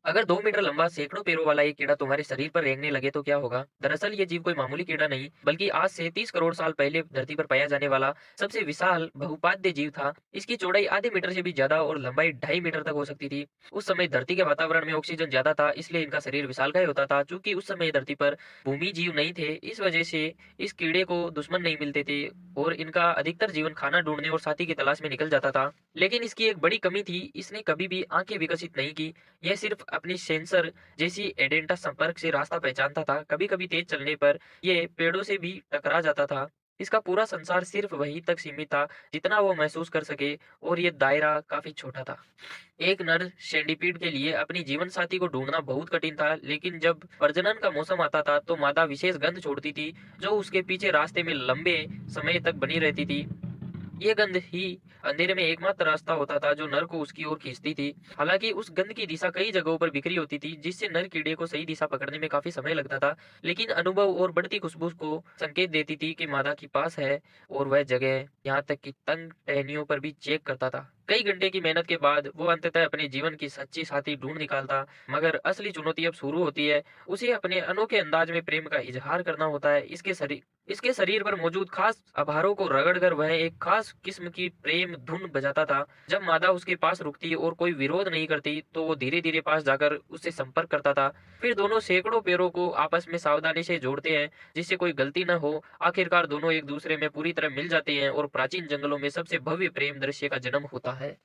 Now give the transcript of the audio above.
अगर 2 मीटर लंबा सैकड़ों पैरों वाला एक कीड़ा तुम्हारे शरीर पर रेंगने लगे तो क्या होगा? दरअसल ये जीव कोई मामूली कीड़ा नहीं, बल्कि आज से 30 करोड़ साल पहले धरती पर पाया जाने वाला सबसे विशाल बहुपाद्य जीव था। इसकी चौड़ाई आधे मीटर से भी ज्यादा और लंबाई 2.5 मीटर तक हो सकती थी। उस समय धरती के वातावरण में ऑक्सीजन ज्यादा था, इसलिए इनका शरीर विशालकाय होता था। चूंकि उस समय धरती पर भूमि जीव नहीं थे, इस वजह से इस कीड़े को दुश्मन नहीं मिलते थे और इनका अधिकतर जीवन खाना ढूंढने और साथी की तलाश में निकल जाता था। लेकिन इसकी एक बड़ी कमी थी, इसने कभी भी आंखें विकसित नहीं की। यह सिर्फ अपनी सेंसर जैसी एडेंटा संपर्क से रास्ता पहचानता था। कभी-कभी तेज चलने पर ये पेड़ों से भी टकरा जाता था। इसका पूरा संसार सिर्फ वहीं तक सीमित था जितना वो महसूस कर सके, और ये दायरा काफी छोटा था। एक नर सेंटीपीड के लिए अपनी जीवन साथी को ढूंढना बहुत कठिन था, लेकिन जब प्रजनन का मौसम आता था तो मादा विशेष गंध छोड़ती थी जो उसके पीछे रास्ते में लंबे समय तक बनी रहती थी। ये गंध ही अंधेरे में एकमात्र रास्ता होता था जो नर को उसकी ओर खींचती थी। हालांकि उस गंध की दिशा कई जगहों पर बिखरी होती थी, जिससे नर कीड़े को सही दिशा पकड़ने में काफी समय लगता था। लेकिन अनुभव और बढ़ती खुशबू को संकेत देती थी कि मादा के पास है, और वह जगह यहाँ तक कि तंग टहनियों पर भी चेक करता था। कई घंटे की मेहनत के बाद वो अंततः अपने जीवन की सच्ची साथी ढूंढ निकालता। मगर असली चुनौती अब शुरू होती है। उसे अपने अनोखे अंदाज में प्रेम का इजहार करना होता है। इसके शरीर पर मौजूद खास आभारों को रगड़कर वह एक खास किस्म की प्रेम धुन बजाता था। जब मादा उसके पास रुकती और कोई विरोध नहीं करती तो वो धीरे धीरे पास जाकर उससे संपर्क करता था। फिर दोनों सैकड़ों पैरों को आपस में सावधानी से जोड़ते हैं जिससे कोई गलती न हो। आखिरकार दोनों एक दूसरे में पूरी तरह मिल जाते हैं और प्राचीन जंगलों में सबसे भव्य प्रेम दृश्य का जन्म होता है।